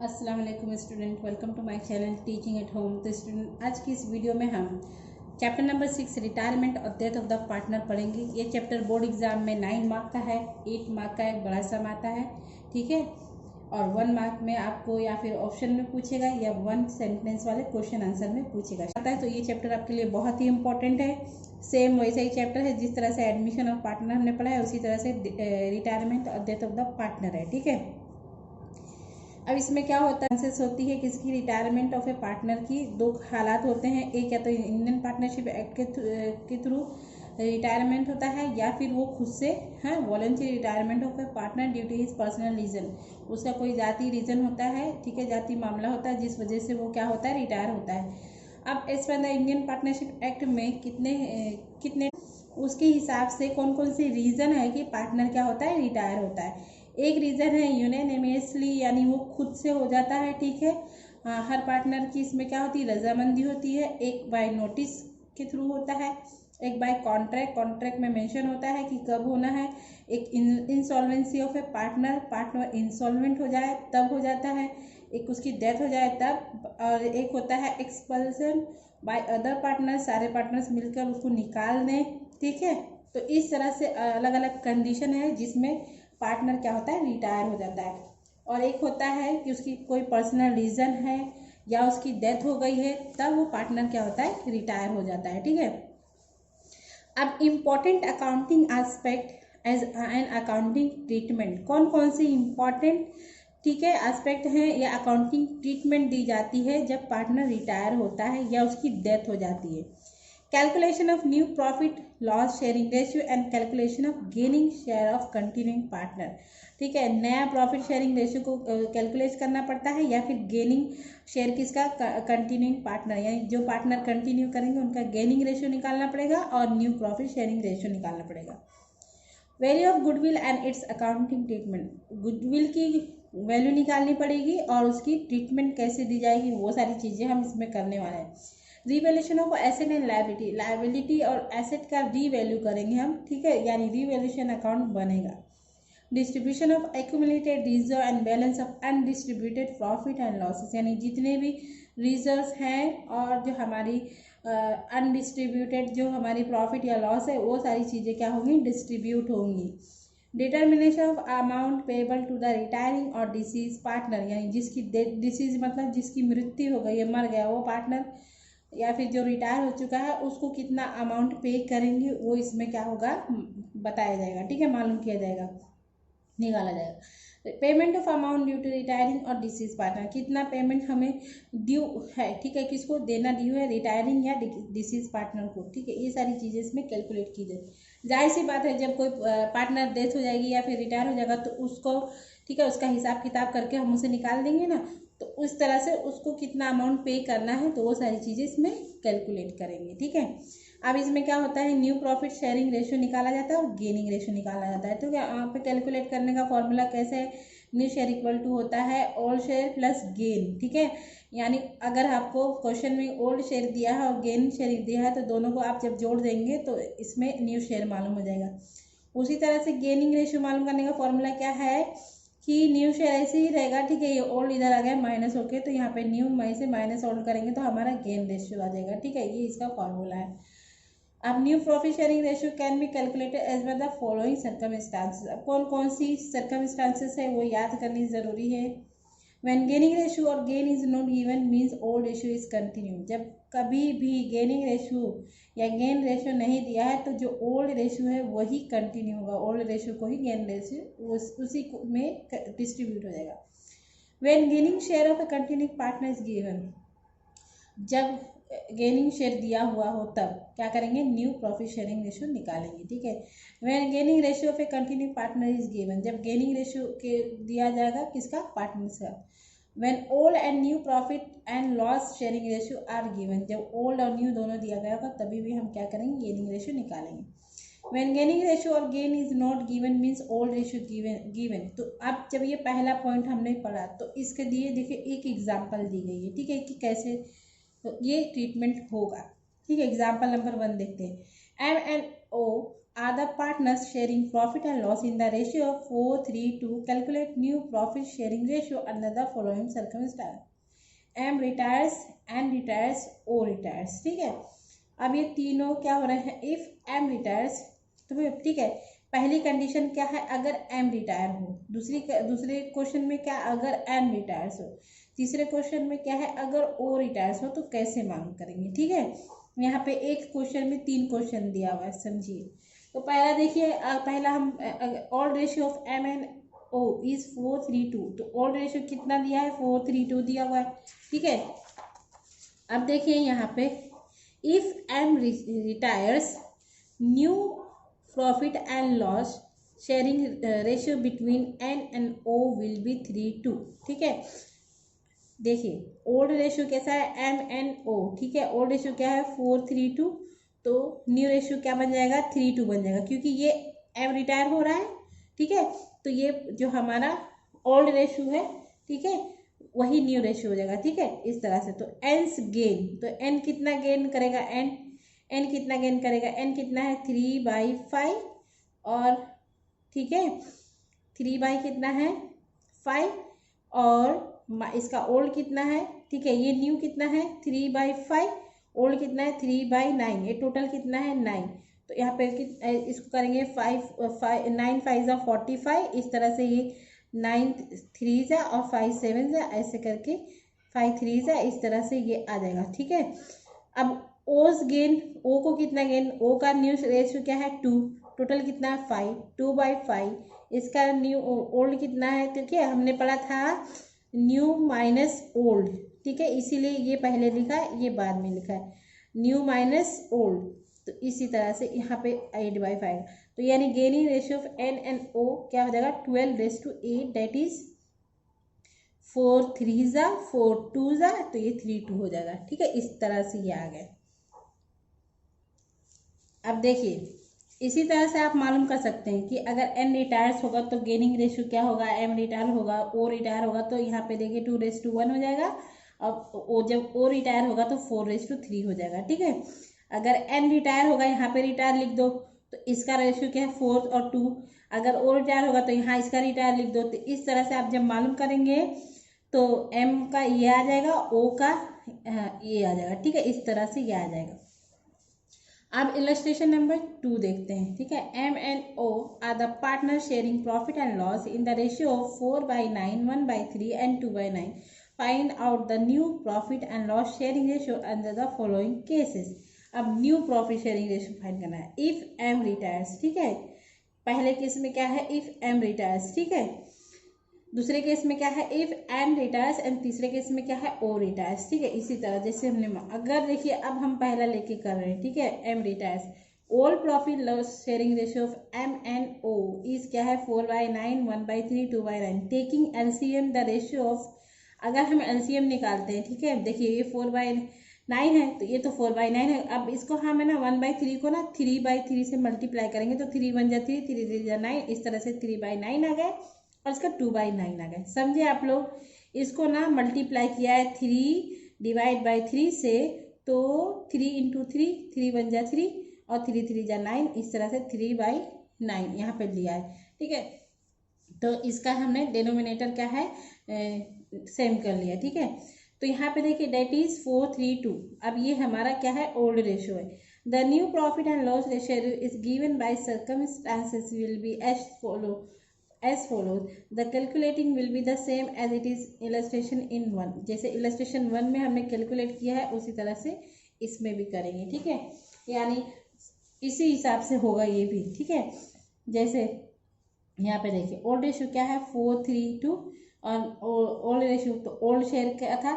अस्सलाम वालेकुम student, welcome to my channel teaching at home. तो स्टूडेंट, आज की इस वीडियो में हम चैप्टर नंबर 6 रिटायरमेंट और डेथ ऑफ द पार्टनर पढ़ेंगे। ये चैप्टर बोर्ड एग्जाम में 9 मार्क का है, 8 मार्क का एक बड़ा सम आता है, ठीक है। और 1 मार्क में आपको या फिर ऑप्शन में पूछेगा या 1 सेंटेंस वाले क्वेश्चन आंसर में पूछेगा आता है। तो ये चैप्टर आपके लिए बहुत ही इंपॉर्टेंट है। सेम वैसा ही चैप्टर है जिस तरह से एडमिशन ऑफ पार्टनर हमने पढ़ा है, उसी तरह से रिटायरमेंट और डेथ ऑफ द पार्टनर है, ठीक है। अब इसमें क्या होता है, चांसेस होती है किसकी रिटायरमेंट ऑफ ए पार्टनर की। दो हालात होते हैं, एक या तो इंडियन पार्टनरशिप एक्ट के थ्रू रिटायरमेंट होता है या फिर वो खुद से voluntary retirement of a partner due to his personal reason. उसका कोई जाति रीजन होता है, ठीक है, जाति मामला होता है जिस वजह से वो क्या होता है, रिटायर होता है। अब as per the Indian partnership act में कितने उसके हिसाब से कौन कौन सी रीजन है कि पार्टनर क्या होता है, रिटायर होता है। एक रीज़न है यूनानिमसली, यानी वो खुद से हो जाता है, ठीक है। हर पार्टनर की इसमें क्या होती है, रजामंदी होती है। एक बाय नोटिस के थ्रू होता है, एक बाय कॉन्ट्रैक्ट में मेंशन होता है कि कब होना है। एक insolvency of a partner insolvent हो जाए तब हो जाता है। एक उसकी डेथ हो जाए तब। और एक होता है एक्सपल्सन बाय अदर पार्टनर, सारे पार्टनर्स मिलकर उसको निकाल दें, ठीक है। तो इस तरह से अलग अलग कंडीशन है जिसमें पार्टनर क्या होता है, रिटायर हो जाता है। और एक होता है कि उसकी कोई पर्सनल रीजन है या उसकी डेथ हो गई है, तब वो पार्टनर क्या होता है, रिटायर हो जाता है, ठीक है। अब important accounting aspect as an accounting treatment, कौन कौन से इम्पॉर्टेंट, ठीक है, एस्पेक्ट हैं या अकाउंटिंग ट्रीटमेंट दी जाती है जब पार्टनर रिटायर होता है या उसकी डेथ हो जाती है। Calculation of new profit loss sharing ratio and calculation of gaining share of continuing partner, ठीक है। नया प्रॉफिट शेयरिंग रेशियो को कैलकुलेट करना पड़ता है या फिर गेनिंग शेयर किसका, कंटिन्यूइंग पार्टनर, यानी जो पार्टनर कंटिन्यू करेंगे उनका गेनिंग रेशियो निकालना पड़ेगा और न्यू प्रॉफिट शेयरिंग रेशियो निकालना पड़ेगा। Value of goodwill and it's accounting treatment, goodwill की वैल्यू निकालनी पड़ेगी और उसकी ट्रीटमेंट कैसे दी जाएगी, वो सारी चीज़ें हम इसमें करने वाले हैं। Revaluation of asset and liability और एसेट का रीवैल्यू करेंगे हम, ठीक है, यानी रीवैल्यूएशन अकाउंट बनेगा। Distribution of accumulated reserve and balance of undistributed profit and losses, यानी जितने भी रिजर्व्स हैं और जो हमारी अनडिस्ट्रीब्यूटेड जो हमारी प्रॉफिट या लॉस है, वो सारी चीज़ें क्या होंगी, डिस्ट्रीब्यूट होंगी। Determination of amount payable to the retiring और डिसीज पार्टनर, यानी जिसकी डिसीज मतलब जिसकी मृत्यु हो गई है, मर गया वो पार्टनर या फिर जो रिटायर हो चुका है, उसको कितना अमाउंट पे करेंगे वो इसमें क्या होगा, बताया जाएगा, ठीक है, मालूम किया जाएगा, निकाला जाएगा। Payment of amount due to retiring और डिसीज पार्टनर, कितना पेमेंट हमें ड्यू है, ठीक है, किसको देना ड्यू है, रिटायरिंग या डिसीज पार्टनर को, ठीक है। ये सारी चीज़ें इसमें कैलकुलेट की जाए। जाहिर सी बात है, जब कोई पार्टनर डेथ हो जाएगी या फिर रिटायर हो जाएगा तो उसको, ठीक है, उसका हिसाब किताब करके हम उसे निकाल देंगे ना, तो उस तरह से उसको कितना अमाउंट पे करना है, तो वो सारी चीज़ें इसमें कैलकुलेट करेंगे, ठीक है। अब इसमें क्या होता है, न्यू प्रॉफिट शेयरिंग रेशियो निकाला जाता है और गेनिंग रेशियो निकाला जाता है। तो क्या यहाँ पे कैलकुलेट करने का फॉर्मूला कैसे है, न्यू शेयर इक्वल टू होता है ओल्ड शेयर प्लस गेन, ठीक है। यानी अगर आपको क्वेश्चन में ओल्ड शेयर दिया है और गेन शेयर दिया है तो दोनों को आप जब जोड़ देंगे तो इसमें न्यू शेयर मालूम हो जाएगा। उसी तरह से गेनिंग रेशियो मालूम करने का फॉर्मूला क्या है कि न्यू शेयर ऐसे ही रहेगा, ठीक है, ये ओल्ड इधर आ गया माइनस होके, तो यहाँ पे न्यू में से माइनस ओल्ड करेंगे तो हमारा गेन रेशियो आ जाएगा, ठीक है, ये इसका फॉर्मूला है। अब new profit sharing ratio can be calculated as per the following circumstances. अब कौन कौन सी सर्कमस्टांसेस है वो याद करनी जरूरी है। व्हेन गेनिंग रेशियो और gain is not given means old ratio is continue, जब कभी भी गेनिंग रेशियो या गेन रेशियो नहीं दिया है तो जो ओल्ड रेशियो है वही कंटिन्यू होगा, ओल्ड रेशियो को ही गेन रेशियो उसी में डिस्ट्रीब्यूट हो जाएगा। When gaining share of a continuing partner is given, जब गेनिंग शेयर दिया हुआ हो तब क्या करेंगे, न्यू प्रॉफिट शेयरिंग रेशियो निकालेंगे, ठीक है। When gaining ratio of a continuing partner is given, जब गेनिंग रेशियो के दिया जाएगा किसका, पार्टनर का। When old and new profit and loss sharing ratio are given, जब ओल्ड और न्यू दोनों दिया गया होगा तभी भी हम क्या करेंगे, गेनिंग रेशियो निकालेंगे। व्हेन गेनिंग रेशियो और gain is not given means old ratio given. तो अब जब ये पहला पॉइंट हमने पढ़ा तो इसके दिए देखिए एक एग्जाम्पल दी गई है, ठीक है, कि कैसे तो ये ट्रीटमेंट होगा, ठीक है। एग्जाम्पल नंबर 1 देखते हैं। M&O are the partners sharing profit and loss in the ratio of 4:3. Calculate new profit sharing ratio under the following circumstance. M retires, N retires, O retires. ठीक है, अब ये तीनों क्या हो रहे हैं, इफ M retires, तो ठीक है, पहली कंडीशन क्या है, अगर M रिटायर हो, दूसरे क्वेश्चन में क्या, अगर N रिटायर्स हो, तीसरे क्वेश्चन में क्या है, अगर O रिटायर्स हो, तो कैसे मालूम करेंगे। ठीक है, यहाँ पे एक क्वेश्चन में 3 क्वेश्चन दिया हुआ है, समझिए। तो पहला देखिए, पहला हम all ratio of M and O is 4:3. तो ऑल रेशियो कितना दिया है, 4:3 दिया हुआ है। ठीक है, अब देखिए यहाँ पे if M retires, new profit and loss sharing ratio between N and O will be 3:2. ठीक है, देखिए ओल्ड रेशियो कैसा है, M एंड O। ठीक है, ओल्ड रेशियो क्या है, 4:3, तो न्यू रेशियो क्या बन जाएगा, 3:2 बन जाएगा, क्योंकि ये M रिटायर हो रहा है। ठीक है, तो ये जो हमारा ओल्ड रेशियो है, ठीक है, वही न्यू रेशियो हो जाएगा। ठीक है, इस तरह से। तो एन्स गेन, तो एन कितना गेन करेगा, एन कितना गेन करेगा, एन कितना है 3/5, और ठीक है 3 कितना है 5, और इसका ओल्ड कितना है, ठीक है, ये न्यू कितना है 3/5, ओल्ड कितना है 3/9, ये टोटल कितना है 9। तो यहाँ पे इसको करेंगे 9 5 45, इस तरह से ये 9 3 और 5 7 ऐसे करके 5 3 इस तरह से ये आ जाएगा। ठीक है, अब ओस गेन, ओ को कितना गेन, ओ का न्यू रेशियो क्या है 2, टोटल कितना है 5, 2/5, इसका न्यू ओल्ड कितना है, ठीक है, हमने पढ़ा था न्यू माइनस ओल्ड। ठीक है, इसीलिए ये पहले लिखा है, ये बाद में लिखा है, न्यू माइनस ओल्ड। तो इसी तरह से यहाँ पे 8/5, तो यानी gaining ratio of N and O क्या हो जाएगा 12:8, दैट इज 4 3 4 2, तो ये 3:2 हो जाएगा। ठीक है, इस तरह से ये आ गए। अब देखिए इसी तरह से आप मालूम कर सकते हैं कि अगर एन रिटायर्स होगा तो गेनिंग रेशियो क्या होगा, एम रिटायर होगा, ओ रिटायर होगा, तो यहाँ पे देखिए 2:1 हो जाएगा, और ओ जब ओ रिटायर होगा तो 4:3 हो जाएगा। ठीक है, अगर एन रिटायर होगा, यहाँ पे रिटायर लिख दो, तो इसका रेशियो क्या है 4 और 2, अगर ओ रिटायर होगा तो यहाँ इसका रिटायर लिख दो। तो इस तरह से आप जब मालूम करेंगे तो एम का ये आ जाएगा, ओ का ये आ जाएगा। ठीक है, इस तरह से ये आ जाएगा। अब इलस्ट्रेशन नंबर 2 देखते हैं। ठीक है, M and O are the partner sharing profit and loss in the ratio of 4/9, 1/3 and 2/9. Find out the new profit and loss sharing ratio under the following cases. अब new profit sharing ratio find करना है if M retires. ठीक है, पहले case में क्या है, if M retires. ठीक है, दूसरे केस में क्या है, इफ एन रिटायर्स, एंड तीसरे केस में क्या है, ओ रिटायर्स। ठीक है, इसी तरह जैसे हमने अगर देखिए अब हम पहला लेके कर रहे हैं। ठीक है, M retires, all profit loss sharing ratio of M and O is क्या है 4/9, 1/3, 2/9, taking LCM the ratio of, अगर हम एलसीएम निकालते हैं। ठीक है, देखिए ये 4/9 है, तो ये तो 4/9 है। अब इसको हम है ना 1/3 को ना 3/3 से मल्टीप्लाई करेंगे, तो 3 1 3, 3 3 9, इस तरह से 3/9 आ गए, और इसका 2/9 आ गए। समझे आप लोग, इसको ना मल्टीप्लाई किया है 3/3 से, तो 3 × 3, 3 1 3, और 3 3 9, इस तरह से 3/9 यहाँ पे लिया है। ठीक है, तो इसका हमने डिनोमिनेटर क्या है सेम कर लिया। ठीक है, तो यहाँ पे देखिए डेट इज 4:3. अब ये हमारा क्या है, ओल्ड रेशियो है। The new profit and loss ratio is given by circumstances will be as follows. The calculating will be the same as it is illustration in 1. जैसे illustration 1 में हमने कैलकुलेट किया है उसी तरह से इसमें भी करेंगे। ठीक है, यानी इसी हिसाब से होगा ये भी। ठीक है, जैसे यहाँ पे देखिए ओल्ड रेशियो क्या है 4:3, और ओल्ड रेशियो तो ओल्ड शेयर क्या था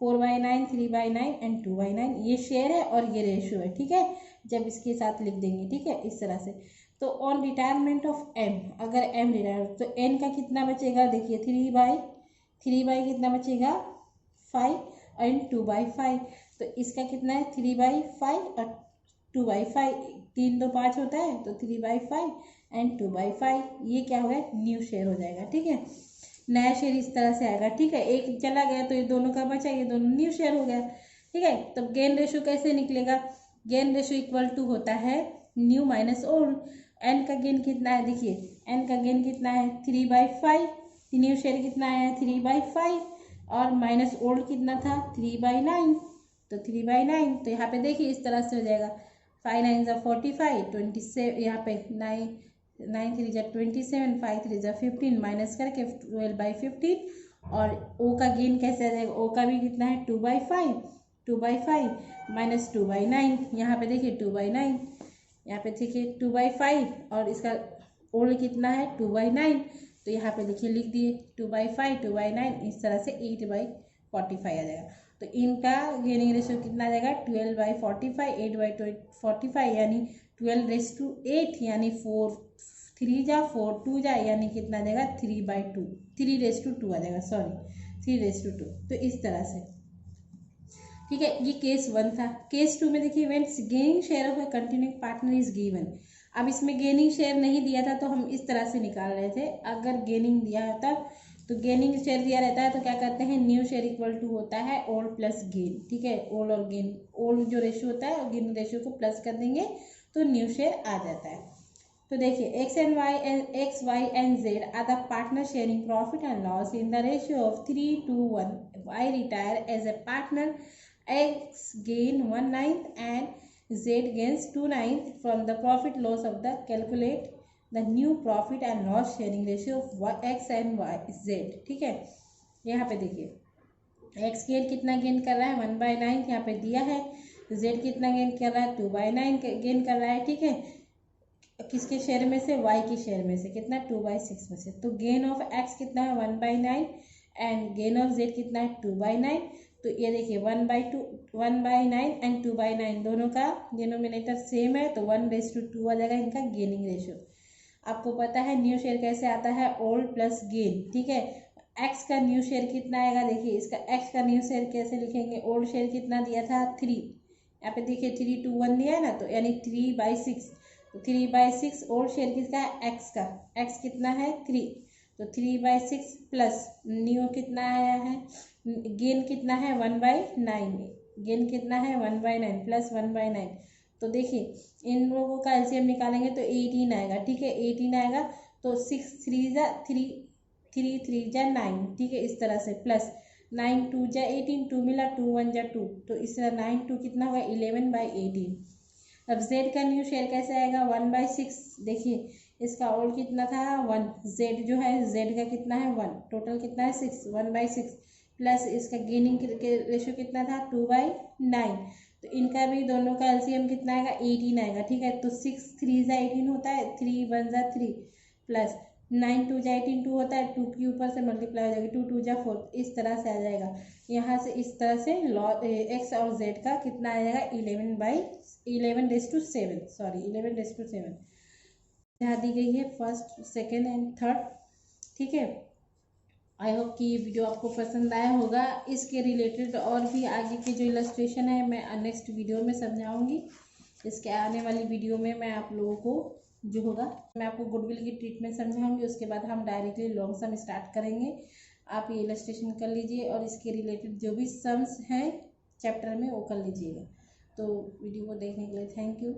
4/9, 3/9 एंड 2/9, ये शेयर है और ये रेशियो है। ठीक है, जब इसके साथ लिख देंगे। ठीक है, इस तरह से। तो ऑन रिटायरमेंट ऑफ एम, अगर एम रिटायर तो एन का कितना बचेगा, देखिए 3/3 कितना बचेगा 5 एंड 2/5, तो इसका कितना है 3/5 और 2/5, 3 2 5 होता है, तो 3/5 एंड 2/5, ये क्या होगा न्यू शेयर हो जाएगा। ठीक है, नया शेयर इस तरह से आएगा। ठीक है, एक चला गया तो ये दोनों का बचा, ये दोनों न्यू शेयर हो गया। ठीक है, तब गेन रेशियो कैसे निकलेगा, गेन रेशियो इक्वल टू होता है न्यू माइनस ओल्ड। एन का गेन कितना है, देखिए एन का गेन कितना है 3/5, न्यू शेयर कितना है 3/5 और माइनस ओल्ड कितना था 3/9, तो 3/9। तो यहाँ पे देखिए इस तरह से हो जाएगा 5 9 ज़ा 45, 27 यहाँ पे 9 9 3 ज़ा 27, 5 3 ज़ा 15 माइनस करके 12/15। और ओ का गेन कैसे आ जाएगा, ओ का भी कितना है 2/5 माइनस 2/9। यहाँ पे देखिए 2/9, यहाँ पे देखिए 2/5 और इसका ओल्ड कितना है 2/9, तो यहाँ पे देखिए लिख दिए 2/5 2/9, इस तरह से 8/45 आ जाएगा। तो इनका गेनिंग रेशियो कितना आ जाएगा 12/45, 8/45 यानी 12:8 यानी 4 3 जा 4 2 जा यानी कितना आ जाएगा 3/2, 3:2 आ जाएगा, सॉरी 3:2। तो इस तरह से ठीक है, ये केस 1 था। केस 2 में देखिए when gaining share of a continuing partner is given. अब इसमें गेनिंग शेयर नहीं दिया था तो हम इस तरह से निकाल रहे थे। अगर गेनिंग दिया होता तो गेनिंग शेयर दिया रहता है तो क्या करते हैं, न्यू शेयर इक्वल टू होता है ओल्ड प्लस गेन। ठीक है, ओल्ड और गेन, ओल्ड जो रेशियो होता है और गेन रेशियो को प्लस कर देंगे तो न्यू शेयर आ जाता है। तो देखिए X Y and Z are the partner sharing profit and loss in the ratio of 3:1। Y retire as a partner, X gain 1/9 and Z gains 2/9 from the profit loss of the calculate the new profit and loss sharing ratio of X and Y Z। ठीक है, यहाँ पे देखिए X gain कितना gain कर रहा है 1/9 यहाँ पे दिया है, Z कितना गेन कर रहा है 2/9 गेन कर रहा है। ठीक है, किसके शेयर में से, Y के शेयर में से, कितना 2/6 में से। तो गेन ऑफ X कितना है 1/9 एंड गेन ऑफ Z कितना है 2/9। तो ये देखिए 1/9 एंड 2/9 दोनों का डिनोमिनेटर सेम है तो 1:2 आ जाएगा इनका गेनिंग रेशियो। आपको पता है न्यू शेयर कैसे आता है, ओल्ड प्लस गेन। ठीक है, एक्स का न्यू शेयर कितना आएगा, देखिए इसका एक्स का न्यू शेयर कैसे लिखेंगे, ओल्ड शेयर कितना दिया था 3, यहाँ पे देखिए 3 2 1 दिया है ना, तो यानी 3/6। तो 3/6 ओल्ड शेयर किसका है, एक्स का, एक्स कितना है 3, तो 3/6 प्लस न्यू कितना आया है, गेन कितना है 1/9, गेन कितना है 1/9 प्लस 1/9। तो देखिए इन लोगों का एलसीएम निकालेंगे तो 18 आएगा। ठीक है, 18 आएगा तो 6 3 जा 3, 3 3 जा 9। ठीक है, इस तरह से प्लस 9 2 जा 18, 2 मिला 2 1 जा 2, तो इस तरह 9 2 कितना होगा 11/18। अब जेड का न्यू शेयर कैसे आएगा 1/6। देखिए इसका ओल्ड कितना था 1, जेड जो है जेड का कितना है 1, टोटल कितना है 6, 1/6 प्लस इसका गेनिंग रेशियो कितना था 2/9। तो इनका भी दोनों का एलसीएम कितना आएगा 18 आएगा। ठीक है, तो 6 3 जा 18 होता है, 3 1 जा 3 प्लस 9 2 जा 18 2 होता है, 2 के ऊपर से मल्टीप्लाई हो जाएगा 2 2 जा 4, इस तरह से आ जाएगा। यहाँ से इस तरह से एक्स और जेड का कितना आ जाएगा 11/7, सॉरी 11/7 यहाँ दी गई है, फर्स्ट सेकेंड एंड थर्ड। ठीक है, आई होप कि ये वीडियो आपको पसंद आया होगा। इसके रिलेटेड और भी आगे के जो इलस्ट्रेशन है मैं नेक्स्ट वीडियो में समझाऊंगी। इसके आने वाली वीडियो में मैं आप लोगों को जो होगा मैं आपको गुडविल की ट्रीटमेंट समझाऊंगी, उसके बाद हम डायरेक्टली लॉन्ग सम स्टार्ट करेंगे। आप ये इलस्ट्रेशन कर लीजिए और इसके रिलेटेड जो भी सम्स हैं चैप्टर में वो कर लीजिएगा। तो वीडियो को देखने के लिए थैंक यू।